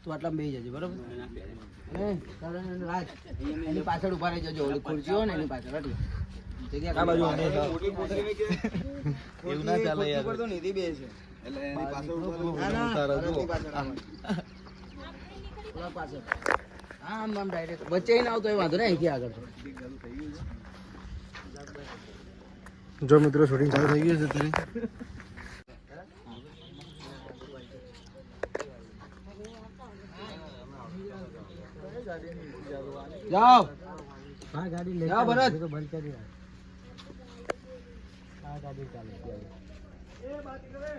તું આટલા બેસી જજે બરોબર. રાજ એની પાછળ ઉભા રહી જજો. ઓલી ખુરશી હોય ને એની પાછળ હટી જગ્યા બાજુ એવું ના ચાલે યાર. તો નીતિ બે છે એટલે એની પાછળ પાછળ આમ આમ ડાયરેક્ટ વચ્ચે ના આવતો એ વાંધો ને અહીંથી આગળ. જો મિત્રો શૂટિંગ ચાલુ થઈ ગયું છે અત્યારે. જાઓ હા ગાડી લે જાઓ ભરત. તો બંધ કરી રાખ. હા ગાડી ચાલે એ બાત કરે.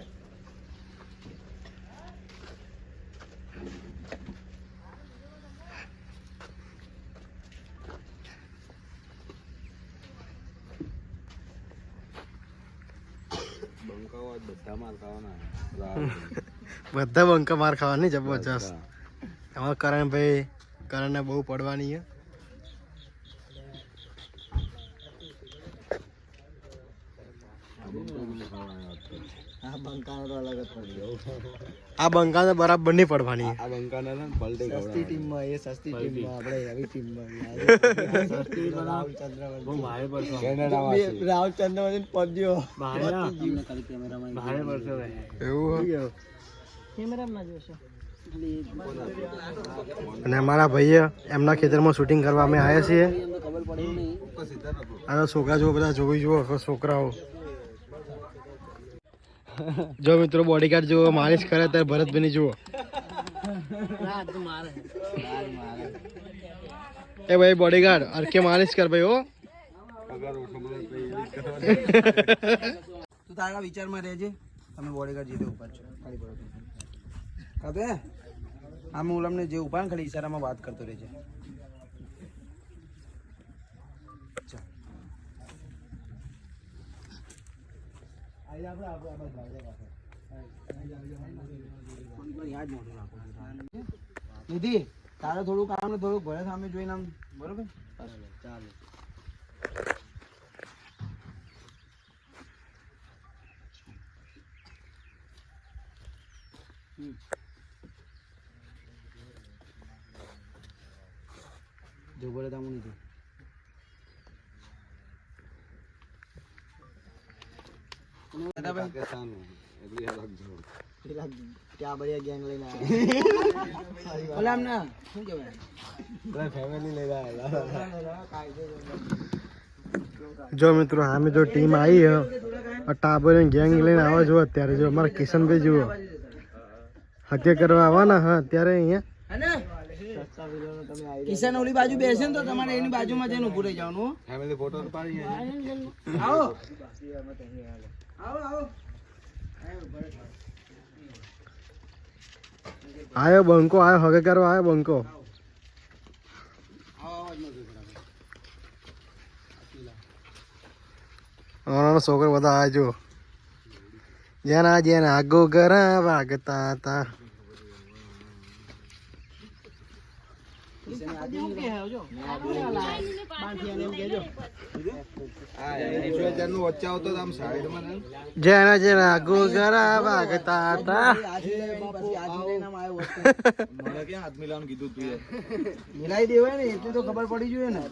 બધા બંકા માર ખાવાની જબરજસ્ત. અમારા કરણભાઈ કરણને બહુ પડવાની છે. આ બંકાને બરાબર નહીં પડવાની. આ બંકાને સસ્તી ટીમમાં એ સસ્તી ટીમમાં આપણે એવી ટીમમાં રાવચંદ્ર પડ્યો એવું. અને અમારા ભાઈએ એમના ખેતરમાં શૂટિંગ કરવા અમે આવ્યા છીએ. આ છોકરા જુઓ, બધા જોઈ જુઓ છોકરાઓ. જો મિત્રો બોડીગાર્ડ જુઓ માલિશ કરે ત્યારે ભરતભાઈ જુઓ. એ ભાઈ બોડીગાર્ડ અરકે માલિશ કર ભાઈ. હો તું તારા વિચારમાં રહેજે. તમે બોડીગાર્ડ જીતે ઉભા છો ખાલી પડો કાબે. આમ ઓલમને જે ઉભા ને ખાલી ઈશારામાં વાત કરતો રહેજે. નિધિ તારે થોડું કામ ને થોડુંક ભરે સામે જોઈને આમ બરોબર ચાલો. જો બોલે તો નથી. क्या बढ़िया गैंग लेना है. बोला ना શું કહેવાય ફેમિલી લેવા. જો મિત્રો અમે જો ટીમ આવી ટાબર ગેંગ લઈને આવે જો અત્યારે. જો અમારા કિશનભાઈ જુઓ હત્યા કરવા આવવાના. હા અત્યારે અહીંયા કિશન ઓલી બાજુ બેસે ને તો તમારે એની બાજુમાં જઈને ઊભું રહી જવાનું. ફેમિલી ફોટો પાડી આવો આવો આવો. આયો બંકો આયો હગે કરવા આયો બંકો. અમારા છોકરા બધા આ જો જેના જેના ગોગરા વાગતા હતા. જેના જેના ગોગરા વાગતા હતા. મિલાઈ દેવાય ને એટલી તો ખબર પડી જોઈએ ને.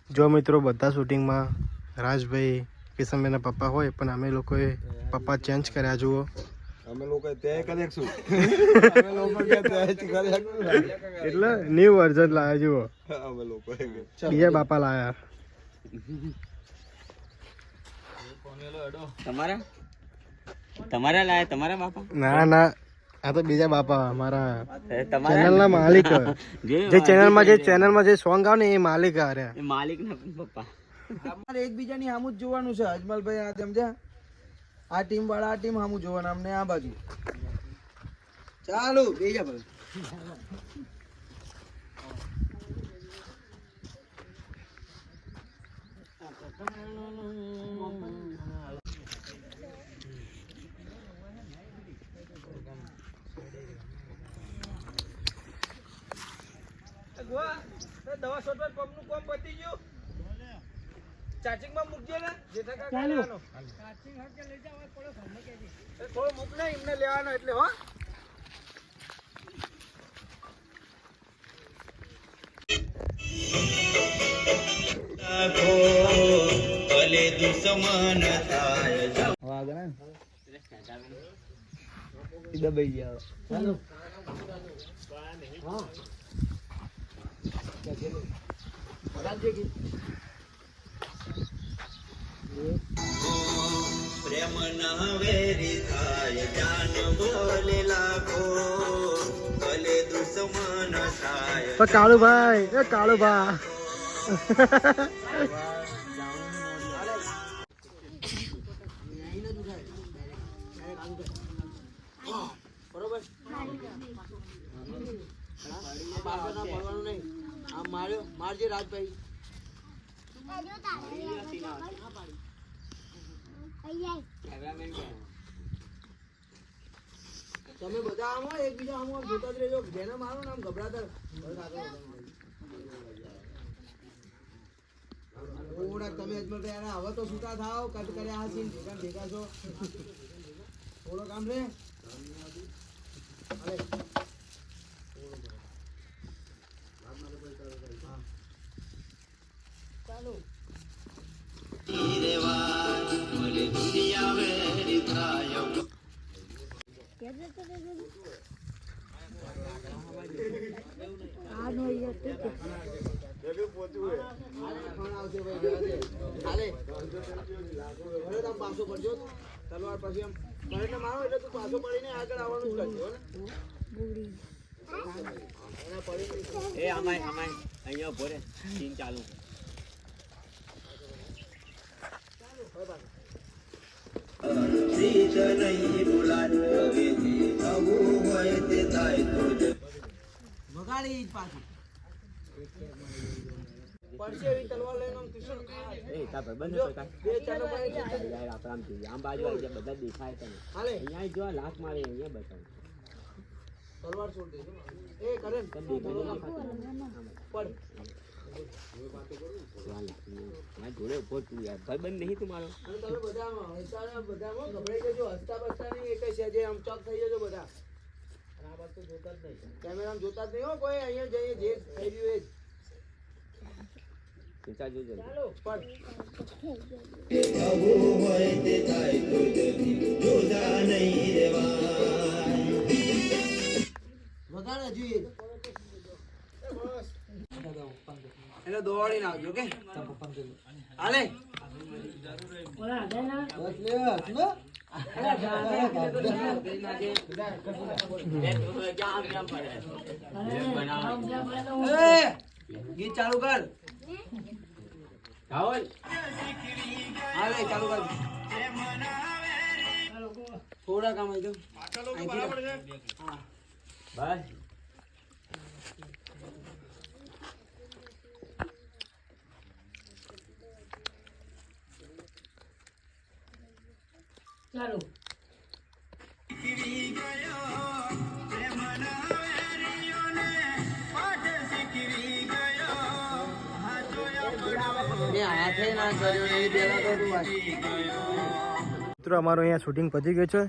જો મિત્રો બધા શૂટિંગમાં રાજભાઈ કિશનભાઈના પપ્પા હોય પણ અમે લોકોએ પપ્પા ચેન્જ કર્યા. જુઓ અમે લોકો તે કરીશું. એટલે ન્યુ વર્ઝન લાયા. જુઓ અમે લોકો બીજા બાપા લાયા. તમારા લાયા તમારા બાપા? ના ના આ તો બીજા બાપા અમારા ચેનલ ના માલિક. જે ચેનલમાં જે સોંગ આવે ને એ માલિક આ માલિક ના પપ્પા. અમારે એકબીજાની સામું જ જોવાનું છે. અજમલભાઈ આ સમજ્યા. આ ટીમ વાળા આ ટીમ સામું જોવાના. અમને આ બાજુ ચાલો બે જા ભાઈ. દવા સોટવા પંપ નું કામ પતી ગયું. ચાર્જિંગમાં મૂકજે ને જેઠા કાકા લેવાનો થોડો મૂક ને એમને લેવાનો એટલે હો ભલે દુશ્મન થાય આગળ દબાઈ ગયા ચાલો હા પ્રેમ ના વેરી થાય જાન બોલે લાખો ભલે દુશ્મન થાય તો કાળુભાઈ એ કાળુભા બરોબર પડવાનું નહીં આમ માર્યો મારજે રાજભાઈ તમે બધા આમ એકબીજા આમ જોતા જ રહેજો જેને મારો ને આમ ગભરાતા થોડાક તમે અજમલ ભાઈ હવે તો છૂટા થાવ કટ કર્યા હશે ભેગા છો થોડો કામ રે ચાલો પાછો પડજો તલવાર પછી એમ કરીને મારો એટલે તું પાછો પડીને આગળ આવવાનું જ કરજો એ અમાય અહીંયા ઉભો રે સીન ચાલુ વગાડી પાછી પડશે એવી તલવાર લઈને આમ કિશન એ તા ભાઈ બંધ બે ચાલો ભાઈ યાર આપણા આમ જોઈએ આમ બાજુ આવી જાય બધા દેખાય તને હાલે અહીંયા જો આ લાખ મારે અહીંયા બતાવ તલવાર છોડ દેજો એ કરે પડ મારી જોડે ઉભો તું યાર ભાઈ બંધ નહીં તું મારો અને તમે બધામાં ગભરાઈ જજો હસતા બસતા નહીં એક છે જે આમ ચોક થઈ જજો બધા આ બાદ તો જોતા જ નહીં કેમેરા જોતા જ નહીં હો કોઈ અહીંયા જઈએ જે થઈ રહ્યું એ જ ચિંતા જોજો ચાલો પડ વગાડે જોઈએ એટલે દોડીને આવજો કે હાલે ગીત ચાલુ કર રાહુલ હાલે ચાલુ કર થોડા કામ આવી હા બસ ચાલો હાથે ના કર્યો એ પેલા તો તું મિત્રો અમારું અહીંયા શૂટિંગ પતી ગયું છે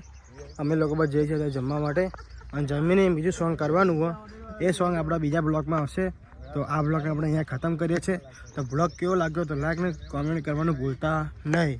અમે લોકો બસ જઈએ છીએ જમવા માટે અને જમીને બીજું સોંગ કરવાનું હોય એ સોંગ આપણા બીજા બ્લોગમાં આવશે તો આ બ્લોગ આપણે અહીંયા ખતમ કરીએ છીએ તો બ્લોગ કેવો લાગ્યો તો લાઈક ને કોમેન્ટ કરવાનું ભૂલતા નહીં.